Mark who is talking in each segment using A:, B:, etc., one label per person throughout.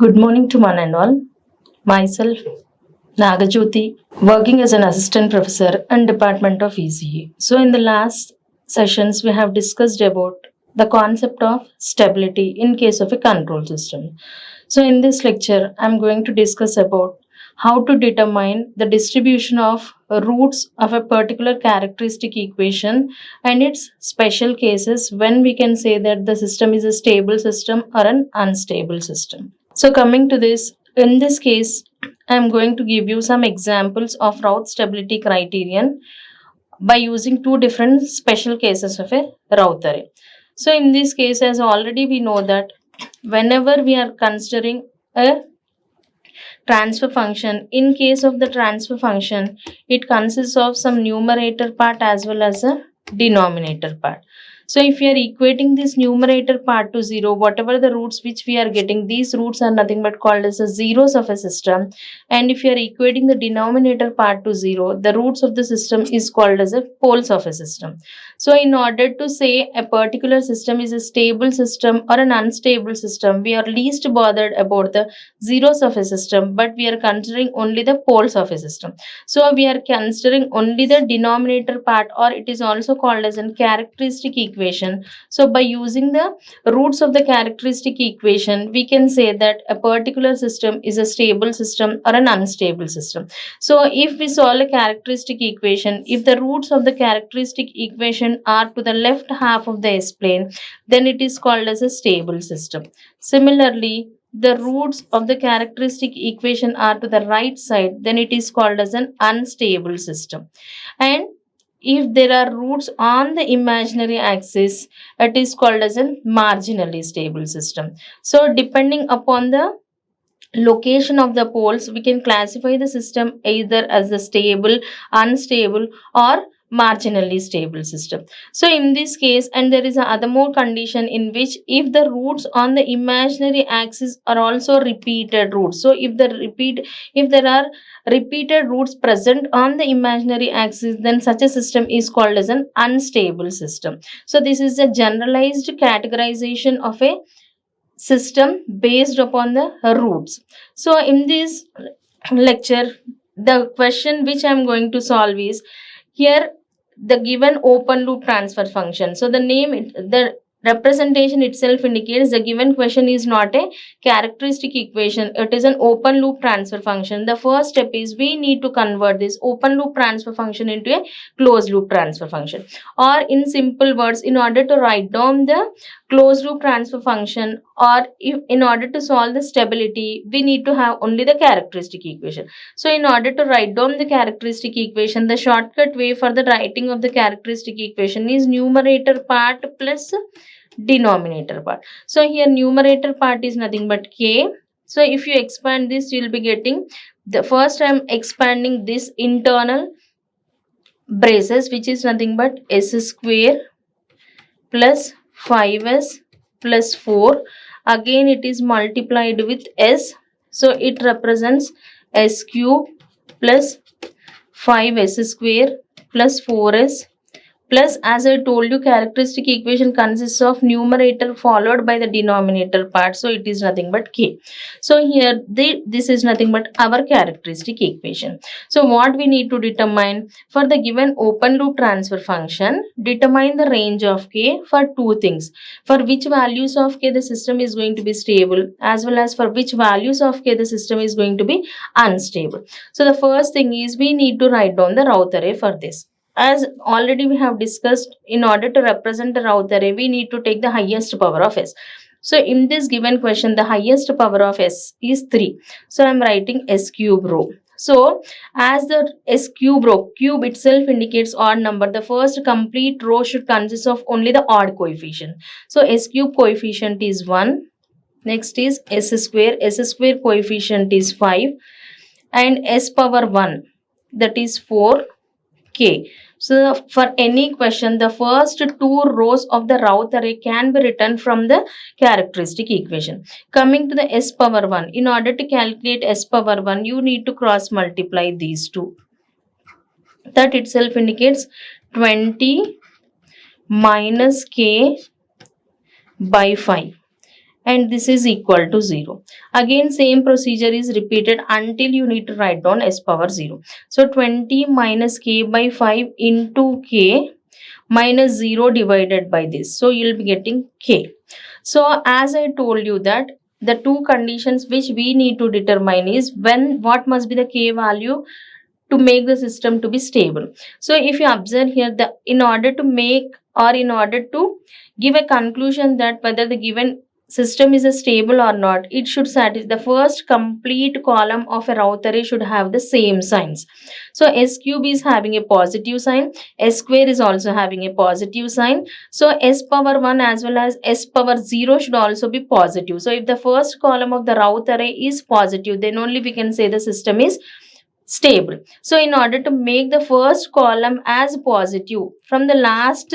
A: Good morning to one and all. Myself, Naga Jyothi, working as an assistant professor in Department of ECE. So, in the last sessions, we have discussed about the concept of stability in case of a control system. So, in this lecture, I'm going to discuss about how to determine the distribution of roots of a particular characteristic equation and its special cases when we can say that the system is a stable system or an unstable system. So coming to this, in this case, I am going to give you some examples of Routh stability criterion by using two different special cases of a Routh array. So in this case, as already we know that whenever we are considering a transfer function, in case of the transfer function, it consists of some numerator part as well as a denominator part. So if we are equating this numerator part to 0, whatever the roots which we are getting, these roots are nothing but called as the zeros of a system. And if you are equating the denominator part to 0, the roots of the system is called as the poles of a system. So in order to say a particular system is a stable system or an unstable system, we are least bothered about the zeros of a system, but we are considering only the poles of a system. So we are considering only the denominator part, or it is also called as a characteristic equation. So by using the roots of the characteristic equation, we can say that a particular system is a stable system or an unstable system. So if we solve a characteristic equation, if the roots of the characteristic equation are to the left half of the S plane, then it is called as a stable system. Similarly, the roots of the characteristic equation are to the right side, then it is called as an unstable system. And if there are roots on the imaginary axis, it is called as a marginally stable system. So depending upon the location of the poles, we can classify the system either as a stable, unstable, or marginally stable system. So in this case, and there is a other more condition in which if the roots on the imaginary axis are also repeated roots. So if there are repeated roots present on the imaginary axis, then such a system is called as an unstable system. So this is a generalized categorization of a system based upon the roots. So in this lecture, the question which I am going to solve is here the given open loop transfer function. So the representation itself indicates the given question is not a characteristic equation, it is an open loop transfer function. The first step is we need to convert this open loop transfer function into a closed loop transfer function, or in simple words, in order to write down the closed loop transfer function, or if in order to solve the stability, we need to have only the characteristic equation. So in order to write down the characteristic equation, the shortcut way for the writing of the characteristic equation is numerator part plus denominator part. So here numerator part is nothing but k. So if you expand this, you will be getting the first I am expanding this internal braces, which is nothing but s square plus 5s plus 4. Again it is multiplied with s, so it represents s cube plus 5s square plus 4s plus, as I told you, characteristic equation consists of numerator followed by the denominator part, so it is nothing but k. So here this is nothing but our characteristic equation. So what we need to determine for the given open loop transfer function, determine the range of k for two things: for which values of k the system is going to be stable, as well as for which values of k the system is going to be unstable. So the first thing is we need to write down the Routh array for this. As already we have discussed, in order to represent the Routh array, we need to take the highest power of s. So in this given question, the highest power of s is 3. So I am writing s cube row. So as the s cube row, cube itself indicates odd number, the first complete row should consist of only the odd coefficient. So s cube coefficient is 1. Next is s square coefficient is 5, and s power 1, that is 4k. So for any question, the first two rows of the Routh array can be written from the characteristic equation. Coming to the s power 1, in order to calculate s power 1, you need to cross multiply these two. That itself indicates 20 minus k by 5. and this is equal to 0. Again same procedure is repeated until you need to write down s power 0. So 20 minus k by 5 into k minus 0 divided by this. So you'll be getting k. So as I told you that the two conditions which we need to determine is what must be the k value to make the system to be stable. So if you observe here, in order to make or in order to give a conclusion that whether the given system is a stable or not, it should satisfy the first complete column of a Routh array should have the same signs. So s cube is having a positive sign, s square is also having a positive sign. So s power 1 as well as s power 0 should also be positive. So if the first column of the Routh array is positive, then only we can say the system is stable. So in order to make the first column as positive from the last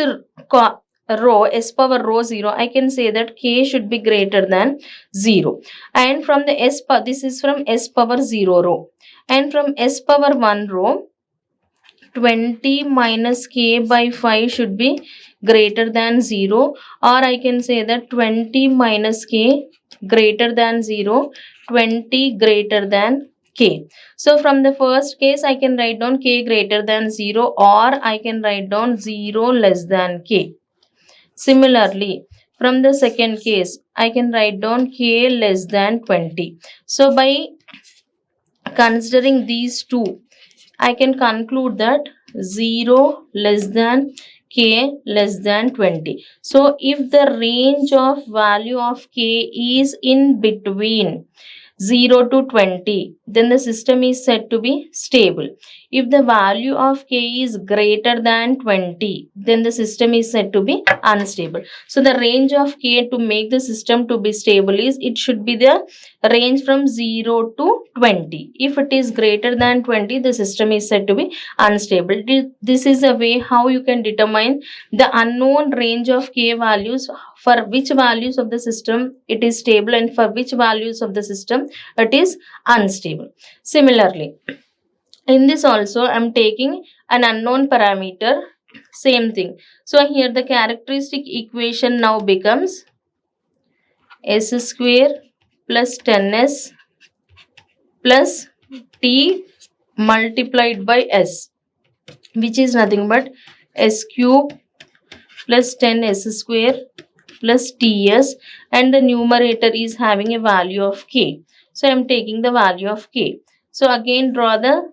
A: row s power row 0, I can say that k should be greater than 0, and from the this is from s power 0 row, and from s power 1 row 20 minus k by 5 should be greater than 0, or I can say that 20 minus k greater than 0, 20 greater than k. So from the first case I can write down k greater than 0, or I can write down 0 less than k. Similarly, from the second case I can write down k less than 20. So by considering these two, I can conclude that 0 less than k less than 20. So if the range of value of k is in between 0 to 20, then the system is said to be stable. If the value of k is greater than 20, then the system is said to be unstable. So the range of k to make the system to be stable is, it should be the range from 0 to 20. If it is greater than 20, the system is said to be unstable. This is a way how you can determine the unknown range of k values, for which values of the system it is stable and for which values of the system it is unstable. Similarly, in this also I am taking an unknown parameter, same thing. So here the characteristic equation now becomes s square plus 10s plus t multiplied by s, which is nothing but s cube plus 10s square plus ts, and the numerator is having a value of k. So I am taking the value of k. So again draw the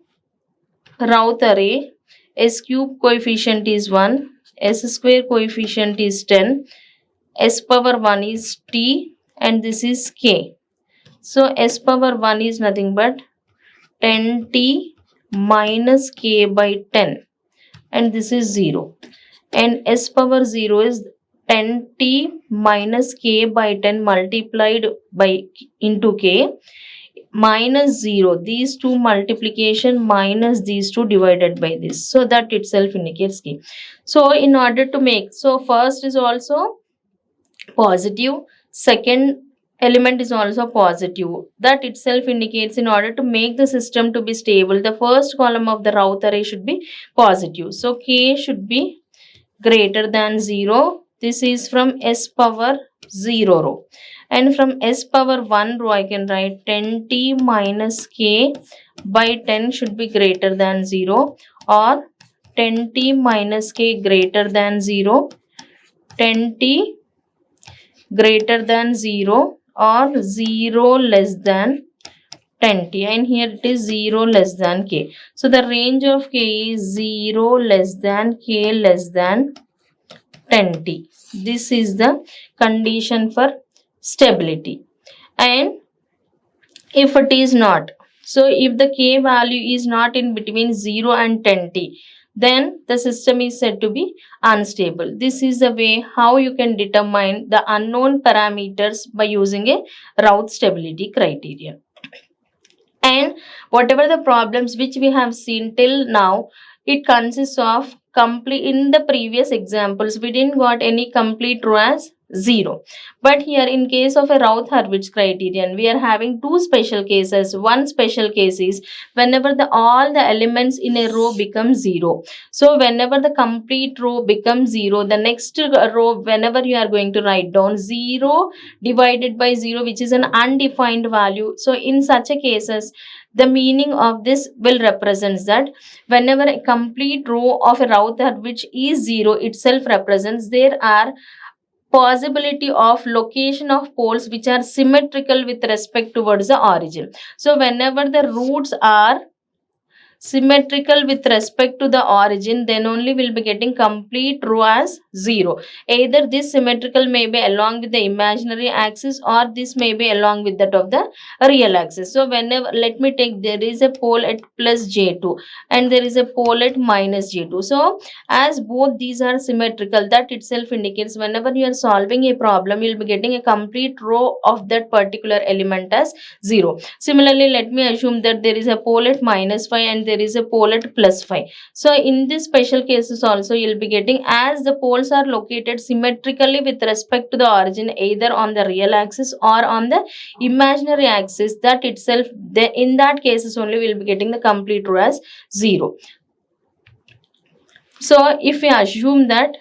A: Routh array. S cube coefficient is 1, s square coefficient is 10, s power 1 is t, and this is k. So s power 1 is nothing but 10t minus k by 10, and this is 0, and s power 0 is 10t minus k by 10 multiplied by into k minus 0. These two multiplication minus these two divided by this, so that itself indicates k. So in order to make, so first is also positive, second element is also positive, that itself indicates in order to make the system to be stable, the first column of the Routh array should be positive. So k should be greater than 0. This is from s power 0 row, and from s power 1 row I can write 10t minus k by 10 should be greater than 0, or 10t minus k greater than 0, 10t greater than 0, or 0 less than 10t, and here it is 0 less than k. So the range of k is 0 less than k less than 10t. This is the condition for stability. And if it is not, so if the k value is not in between 0 and 10t, then the system is said to be unstable. This is the way how you can determine the unknown parameters by using a Routh stability criterion. And whatever the problems which we have seen till now, it consists of complete, in the previous examples we didn't got any complete row as 0. But here in case of a Routh-Hurwitz criterion, we are having two special cases. One special case is whenever all the elements in a row become 0. So whenever the complete row becomes 0, the next row, whenever you are going to write down 0 divided by 0, which is an undefined value. So in such a cases, the meaning of this will represents that whenever a complete row of a Routh-Hurwitz is 0, itself represents there are possibility of location of poles which are symmetrical with respect towards the origin. So whenever the roots are symmetrical with respect to the origin, then only we'll be getting complete row as 0. Either this symmetrical may be along with the imaginary axis, or this may be along with that of the real axis. So whenever, let me take, there is a pole at plus j2 and there is a pole at minus j2. So as both these are symmetrical, that itself indicates whenever you are solving a problem, you'll be getting a complete row of that particular element as 0. Similarly, let me assume that there is a pole at minus 5 and there is a pole at plus 5. So in this special cases also, you'll be getting, as the poles are located symmetrically with respect to the origin, either on the real axis or on the imaginary axis, that itself, in that cases only we'll be getting the complete row as 0. So if we assume that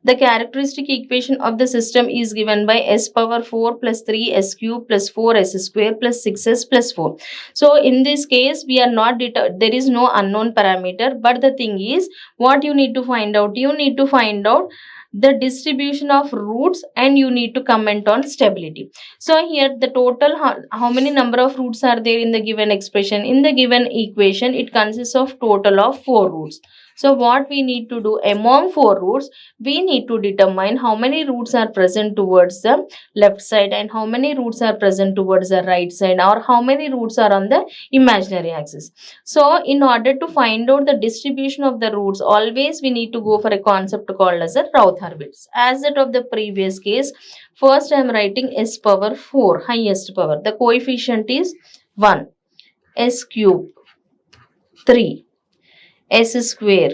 A: the characteristic equation of the system is given by s power 4 plus 3 s cube plus 4 s square plus 6s plus 4. So in this case, we are not there is no unknown parameter, but the thing is, what you need to find out? You need to find out the distribution of roots and you need to comment on stability. So here the total, how many number of roots are there in the given expression? In the given equation, it consists of total of 4 roots. So what we need to do, among 4 roots, we need to determine how many roots are present towards the left side and how many roots are present towards the right side, or how many roots are on the imaginary axis. So in order to find out the distribution of the roots, always we need to go for a concept called as a Routh-Hurwitz. As that of the previous case, first I am writing s power 4, highest power. The coefficient is 1, s cube 3, s square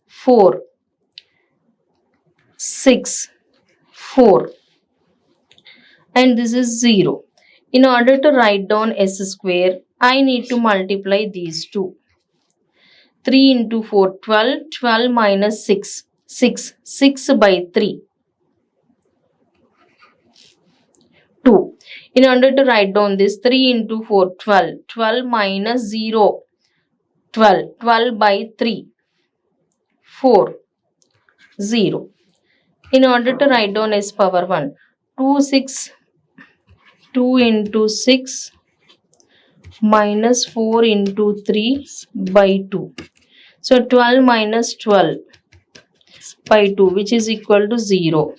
A: 4, 6, 4, and this is 0. In order to write down s square, I need to multiply these two. 3 into 4, 12, 12 minus 6, 6 by 3, 2. In order to write down this, 3 into 4, 12, 12 minus 0, 12, 12 by 3, 4, 0. In order to write down s power 1, 2 into 6 minus 4 into 3 by 2. So 12 minus 12 by 2, which is equal to 0.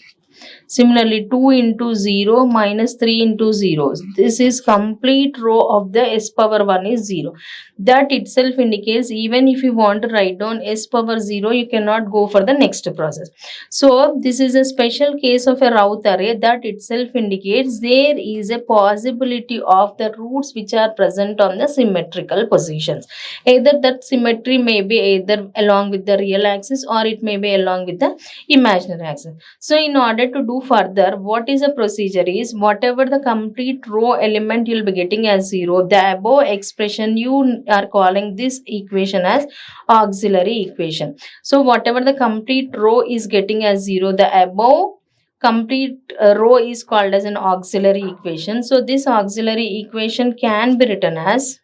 A: Similarly, 2 into 0 minus 3 into 0. This is complete row of the s power 1 is 0. That itself indicates, even if you want to write down s power 0, you cannot go for the next process. So this is a special case of a Routh array. That itself indicates there is a possibility of the roots which are present on the symmetrical positions. Either that symmetry may be either along with the real axis or it may be along with the imaginary axis. So in order to do further, what is the procedure is, whatever the complete row element you'll be getting as 0, the above expression you are calling this equation as auxiliary equation. So whatever the complete row is getting as 0, the above complete row is called as an auxiliary equation. So this auxiliary equation can be written as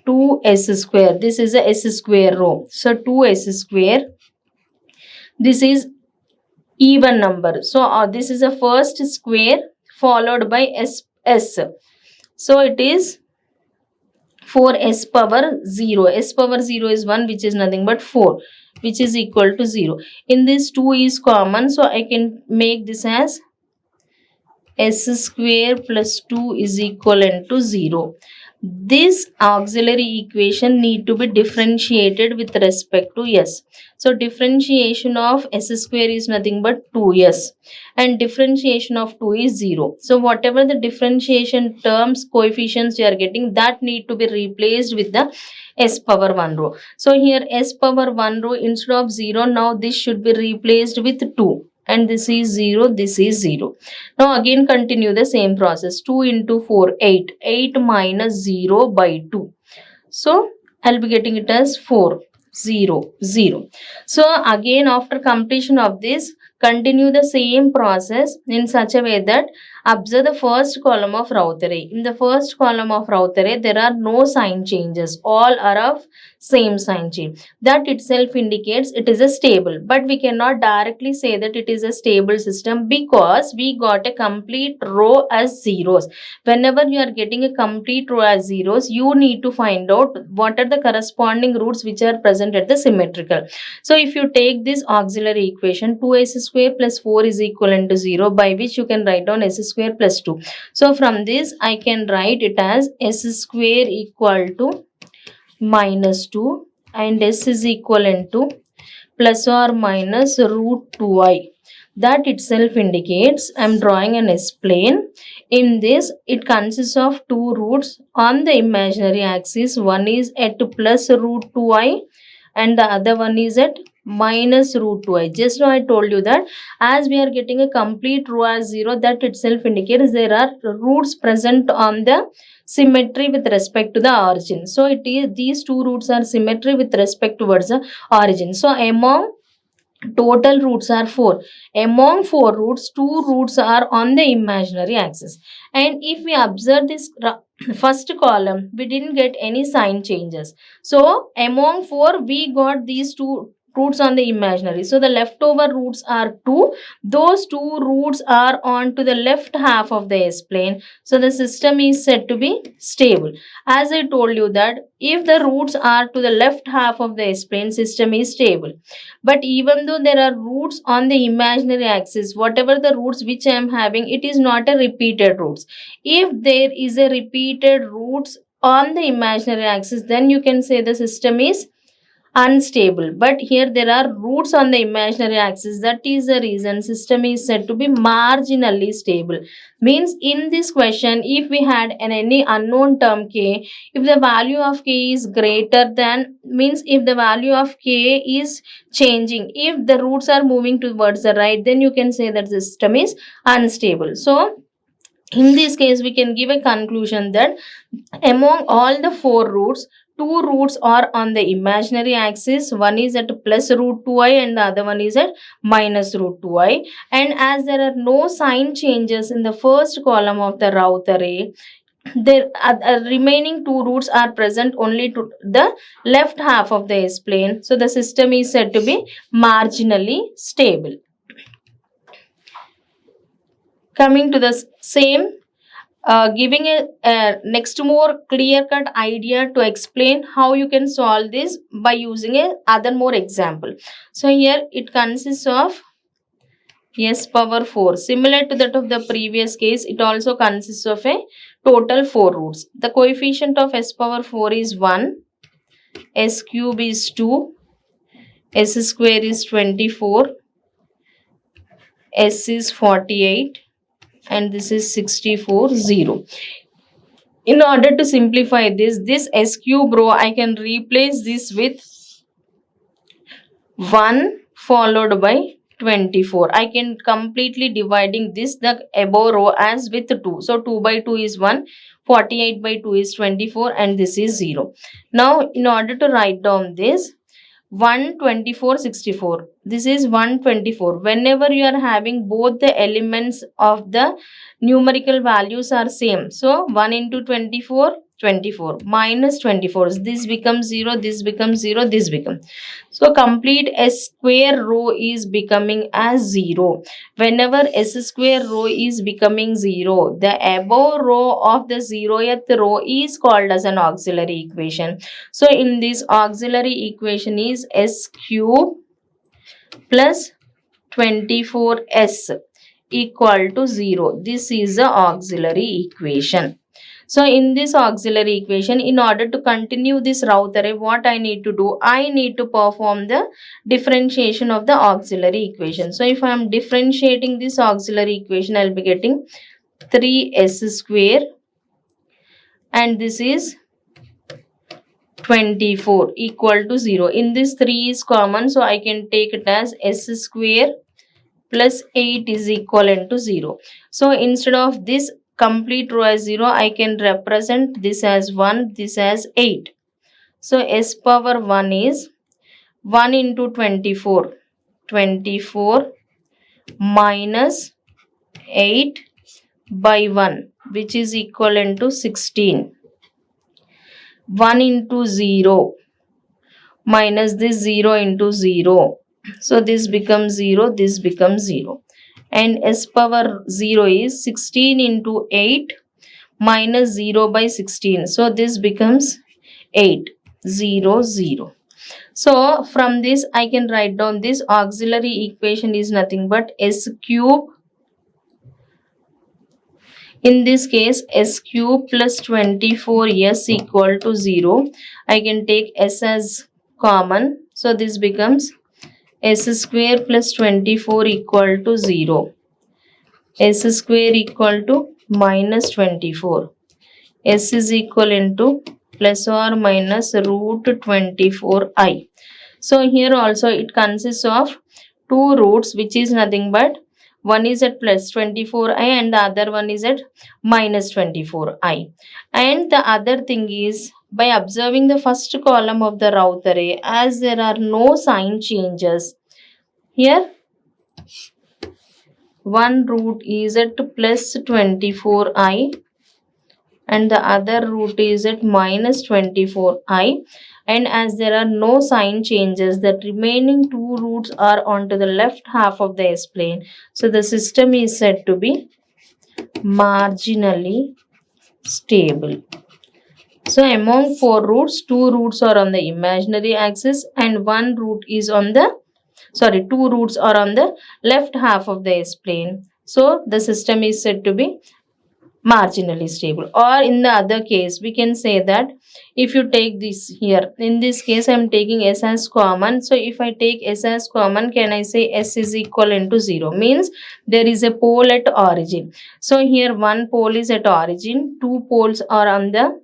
A: 2s square. This is a s square row. So 2s square. This is even number. So this is a first square followed by s. So it is 4s power 0. S power 0 is 1, which is nothing but 4, which is equal to 0. In this 2 is common, so I can make this as s square plus 2 is equivalent to 0. This auxiliary equation need to be differentiated with respect to s. So differentiation of s square is nothing but 2s and differentiation of 2 is 0. So whatever the differentiation terms, coefficients you are getting, that need to be replaced with the s power 1 row. So here s power 1 row, instead of 0, now this should be replaced with 2. and this is 0, this is 0. Now again continue the same process. 2 into 4, 8. 8 minus 0 by 2. So I'll be getting it as 4, 0, 0. So again after completion of this, continue the same process in such a way that observe the first column of Routh-Array. In the first column of Routh-Array, there are no sign changes. All are of same sign change. That itself indicates it is a stable. But we cannot directly say that it is a stable system because we got a complete row as zeros. Whenever you are getting a complete row as zeros, you need to find out what are the corresponding roots which are present at the symmetrical. So if you take this auxiliary equation, 2s square plus 4 is equivalent to 0, by which you can write down s square plus 2. So from this I can write it as s square equal to minus 2 and s is equivalent to plus or minus root 2i. That itself indicates I am drawing an S-plane. In this, it consists of two roots on the imaginary axis. One is at plus root 2i and the other one is at minus root 2i. Just now I told you that as we are getting a complete row as 0, that itself indicates there are roots present on the symmetry with respect to the origin. So it is these two roots are symmetry with respect towards the origin. So among total roots are 4. Among 4 roots, 2 roots are on the imaginary axis. And if we observe this first column, we didn't get any sign changes. So among 4, we got these 2 roots on the imaginary. So the leftover roots are 2. Those 2 roots are on to the left half of the S-plane. So the system is said to be stable. As I told you that if the roots are to the left half of the S-plane, system is stable. But even though there are roots on the imaginary axis, whatever the roots which I am having, it is not a repeated roots. If there is a repeated roots on the imaginary axis, then you can say the system is unstable. But here there are roots on the imaginary axis. That is the reason system is said to be marginally stable. Means in this question, if we had any unknown term k, if the value of k is greater than, means if the value of k is changing, if the roots are moving towards the right, then you can say that the system is unstable. So in this case, we can give a conclusion that among all the 4 roots, 2 roots are on the imaginary axis. One is at plus root 2i and the other one is at minus root 2i. And as there are no sign changes in the first column of the Routh-Array, the remaining 2 roots are present only to the left half of the S-plane. So the system is said to be marginally stable. Coming to the same, giving a next more clear-cut idea to explain how you can solve this by using a other more example. So here it consists of s power 4. Similar to that of the previous case, it also consists of a total 4 roots. The coefficient of s power 4 is 1, s cube is 2, s square is 24, s is 48, and this is 64, 0. In order to simplify this s cube row, I can replace this with 1 followed by 24. I can completely dividing this the above row as with 2. So 2 by 2 is 1, 48 by 2 is 24, and this is 0. Now in order to write down this, 124, 64. This is 124. Whenever you are having both the elements of the numerical values are same. So 1 into 24, 24 minus 24. This becomes 0, this becomes 0, this becomes. So complete s square row is becoming as 0. Whenever s square row is becoming 0, the above row of the 0th row is called as an auxiliary equation. So in this auxiliary equation is s cube plus 24s equal to 0. This is the auxiliary equation. So in this auxiliary equation, in order to continue this Routh-Array, what I need to do? I need to perform the differentiation of the auxiliary equation. So if I am differentiating this auxiliary equation, I will be getting 3s square and this is 24 equal to 0. In this 3 is common, so I can take it as s square plus 8 is equivalent to 0. So instead of this complete row as 0, I can represent this as 1, this as 8. So s power 1 is 1 into 24. 24 minus 8 by 1, which is equivalent to 16. 1 into 0 minus this 0 into 0. So this becomes 0, this becomes 0. And s power 0 is 16 into 8 minus 0 by 16. So this becomes 8, 0, 0. So from this I can write down this auxiliary equation is nothing but s cube. In this case, s cube plus 24s equal to 0. I can take s as common. So this becomes s square plus 24 equal to 0. S square equal to minus 24. S is equal into plus or minus root 24i. So here also it consists of two roots, which is nothing but one is at plus 24i and the other one is at minus 24i. And the other thing is, by observing the first column of the Routh array, as there are no sign changes, here one root is at plus 24i and the other root is at minus 24i, and as there are no sign changes, the remaining two roots are onto the left half of the S-plane. So the system is said to be marginally stable. So among four roots, two roots are on the imaginary axis and one root is on the, two roots are on the left half of the S-plane. So the system is said to be marginally stable. Or in the other case, we can say that if you take this here, in this case I am taking s as common. So if I take s as common, can I say s is equal into 0? Means there is a pole at origin. So here one pole is at origin, two poles are on the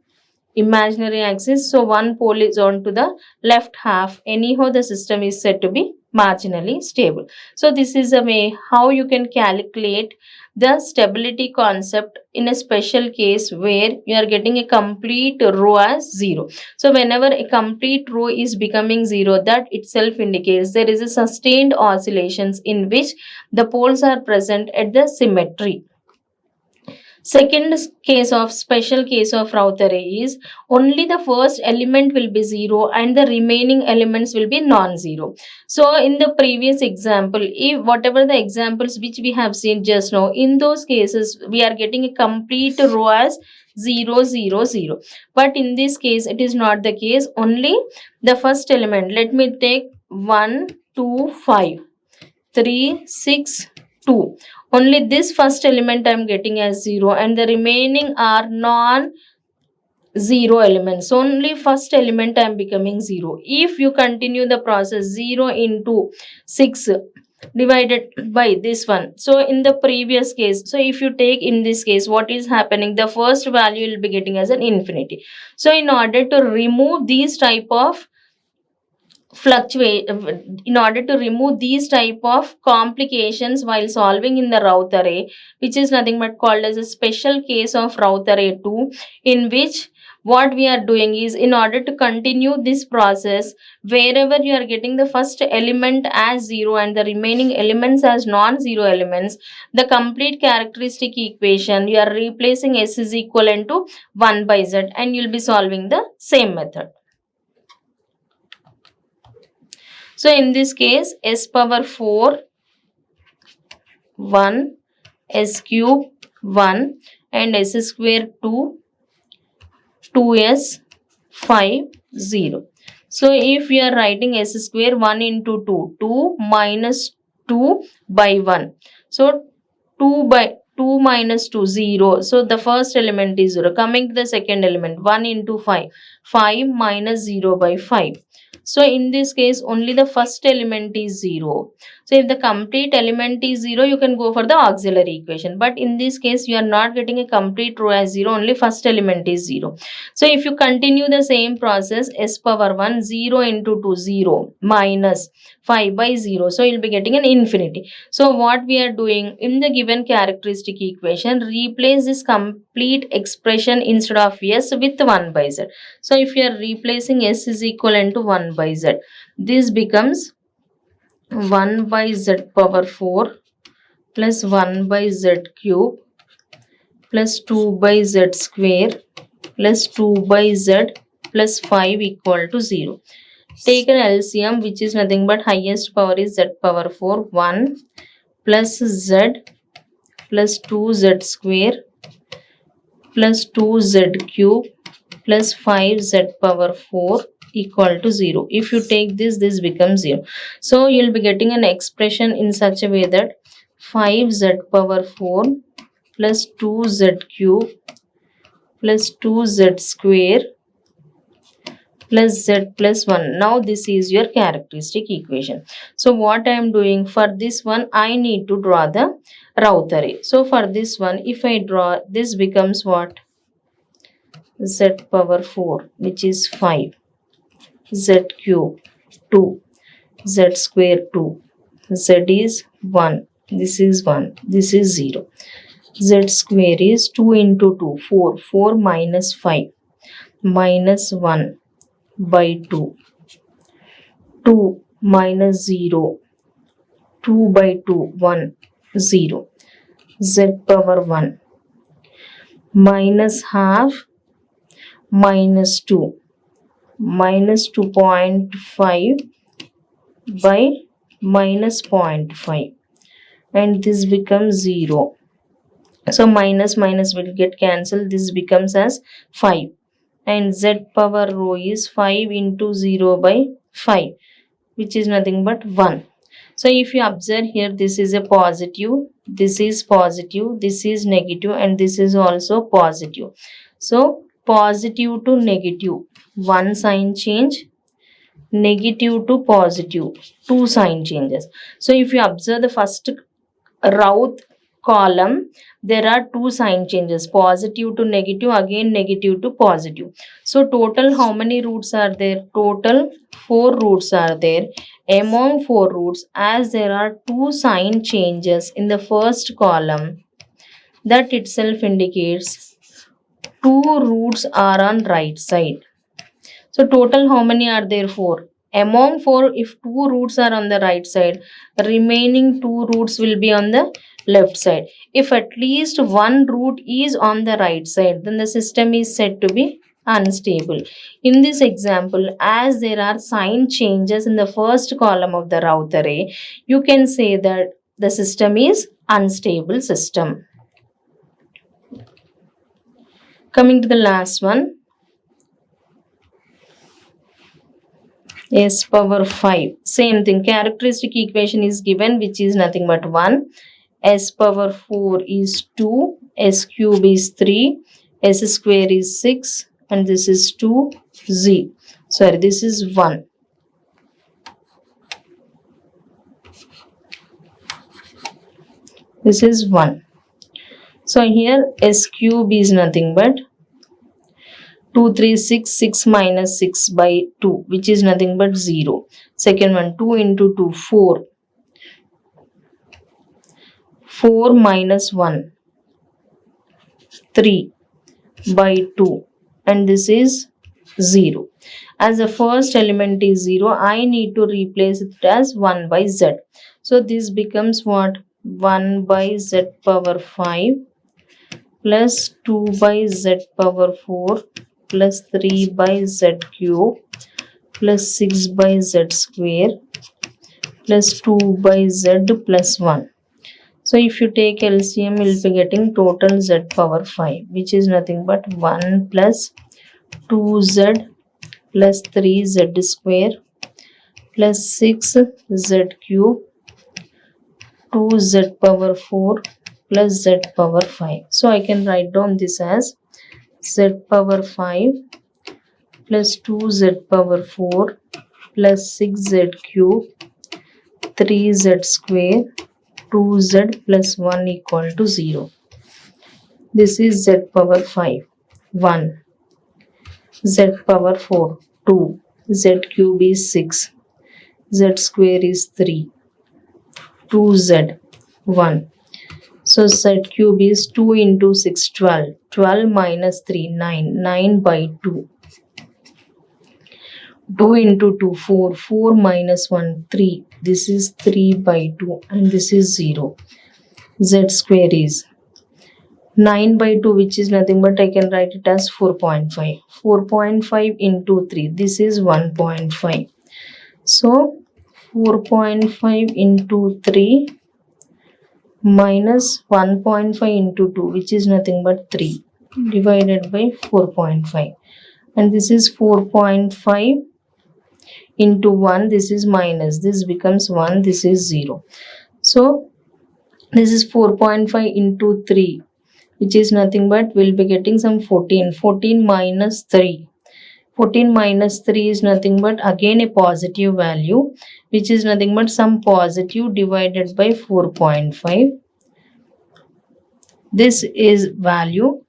A: imaginary axis. So one pole is on to the left half. Anyhow, the system is said to be marginally stable. So this is a way how you can calculate the stability concept in a special case where you are getting a complete row as 0. So whenever a complete row is becoming 0, that itself indicates there is a sustained oscillations in which the poles are present at the symmetry. Second case of special case of Routh array is only the first element will be 0 and the remaining elements will be non-zero. So in the previous example, if whatever the examples which we have seen just now, in those cases we are getting a complete row as 0, 0, 0. But in this case it is not the case. Only the first element. Let me take 1, 2, 5, 3, 6, 2. Only this first element I am getting as 0 and the remaining are non-zero elements. Only first element I am becoming 0. If you continue the process 0 into 6 divided by this one. So in the previous case, so if you take in this case, what is happening? The first value will be getting as an infinity. So in order to remove these type of in order to remove these type of complications while solving in the Routh array, which is nothing but called as a special case of Routh array 2, in which what we are doing is, in order to continue this process, wherever you are getting the first element as 0 and the remaining elements as non-zero elements, the complete characteristic equation you are replacing s is equivalent to 1 by z and you will be solving the same method. So in this case, s power 4, 1, s cube 1 and s square 2, 2s 5, 0. So if we are writing s square 1 into 2, 2 minus 2 by 1. So 2 by 2 minus 2, 0. So the first element is 0. Coming to the second element, 1 into 5, 5 minus 0 by 5. So in this case, only the first element is 0. So if the complete element is 0, you can go for the auxiliary equation. But in this case, you are not getting a complete row as 0, only first element is 0. So if you continue the same process, s power 1, 0 into 2, 0 minus 5 by 0. So you'll be getting an infinity. So what we are doing in the given characteristic equation, replace this complete expression instead of s with 1 by z. So if you are replacing s is equivalent to 1 by z, this becomes 1 by z power 4 plus 1 by z cube plus 2 by z square plus 2 by z plus 5 equal to 0. Take an LCM, which is nothing but highest power is z power 4, 1 plus z plus 2z square plus 2z cube plus 5z power 4 equal to 0. If you take this becomes 0. So you'll be getting an expression in such a way that 5z power 4 plus 2z cube plus 2z square plus z plus 1. Now this is your characteristic equation. So what I am doing for this one, I need to draw the Routh array. So for this one, if I draw, this becomes what? Z power 4, which is 5, z cube 2, z square 2, z is 1, this is 1, this is 0. Z square is 2 into 2, 4, 4 minus 5, minus 1 by 2, 2 minus 0, 2 by 2, 1, 0, z power 1, minus half, minus 2, minus 2.5 by minus 0.5, and this becomes 0. So minus minus will get cancelled, this becomes as 5, and z power rho is 5 into 0 by 5, which is nothing but 1. So if you observe here, this is a positive, this is positive, this is negative, and this is also positive. So positive to negative, 1 sign change, negative to positive, 2 sign changes. So if you observe the first Routh column, there are 2 sign changes, positive to negative, again negative to positive. So total how many roots are there? Total 4 roots are there. Among 4 roots, as there are 2 sign changes in the first column, that itself indicates 2 roots are on right side. So total how many are there? 4. Among 4, if 2 roots are on the right side, remaining 2 roots will be on the left side. If at least 1 root is on the right side, then the system is said to be unstable. In this example, as there are sign changes in the first column of the Routh array, you can say that the system is unstable system. Coming to the last one, s power 5. Same thing, characteristic equation is given, which is nothing but 1. S power 4 is 2, s cube is 3, s square is 6, and this is 2, z. Sorry, this is 1. This is 1. So here s cube is nothing but 2, 3, 6, 6 minus 6 by 2, which is nothing but 0. Second one, 2 into 2, 4. 4 minus 1, 3 by 2, and this is 0. As the first element is 0, I need to replace it as 1 by z. So this becomes what? 1 by z power 5 plus 2 by z power 4 plus 3 by z cube plus 6 by z square plus 2 by z plus 1. So if you take LCM, you will be getting total z power 5, which is nothing but 1 plus 2z plus 3z square plus 6z cube 2z power 4 plus z power 5. So I can write down this as z power 5 plus 2z power 4 plus 6z cube 3z square 2z plus 1 equal to 0. This is z power 5, 1. Z power 4, 2. Z cube is 6. Z square is 3. 2z, 1. So z cube is 2 into 6, 12. 12 minus 3, 9. 9 by 2. 2 into 2, 4. 4 minus 1, 3. This is 3 by 2 and this is 0. Z square is 9 by 2, which is nothing but I can write it as 4.5. 4.5 into 3. This is 1.5. So 4.5 into 3 minus 1.5 into 2, which is nothing but 3, divided by 4.5. And this is 4.5 into 1. This is minus. This becomes 1. This is 0. So this is 4.5 into 3, which is nothing but we'll be getting some 14. 14 minus 3. 14 minus 3 is nothing but again a positive value, which is nothing but some positive divided by 4.5. This is value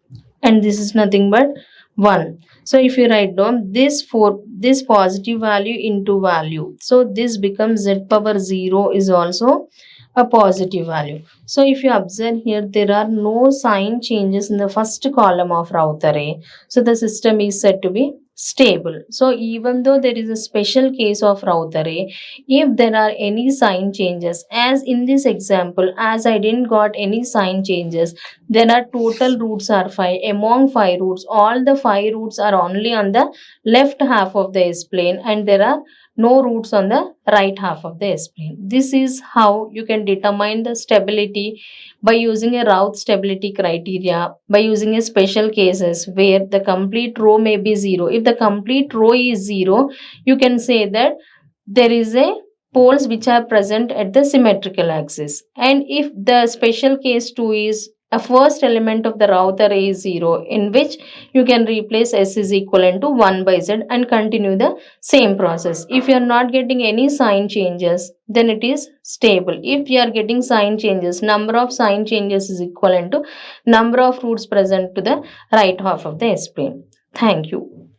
A: and this is nothing but 1. So if you write down this positive value into value, so this becomes z power 0 is also a positive value. So if you observe here, there are no sign changes in the first column of Routh array. So the system is said to be stable. So even though there is a special case of Routh array, if there are any sign changes, as in this example, as I didn't got any sign changes, there are total roots are 5. Among 5 roots, all the 5 roots are only on the left half of the S-plane and there are no roots on the right half of the S-plane. This is how you can determine the stability by using a Routh stability criteria, by using a special cases where the complete row may be 0. If the complete row is 0, you can say that there is a poles which are present at the symmetrical axis. And if the special case 2 is a first element of the Routh array is 0, in which you can replace S is equivalent to 1 by Z and continue the same process. If you are not getting any sign changes, then it is stable. If you are getting sign changes, number of sign changes is equivalent to number of roots present to the right half of the S-plane. Thank you.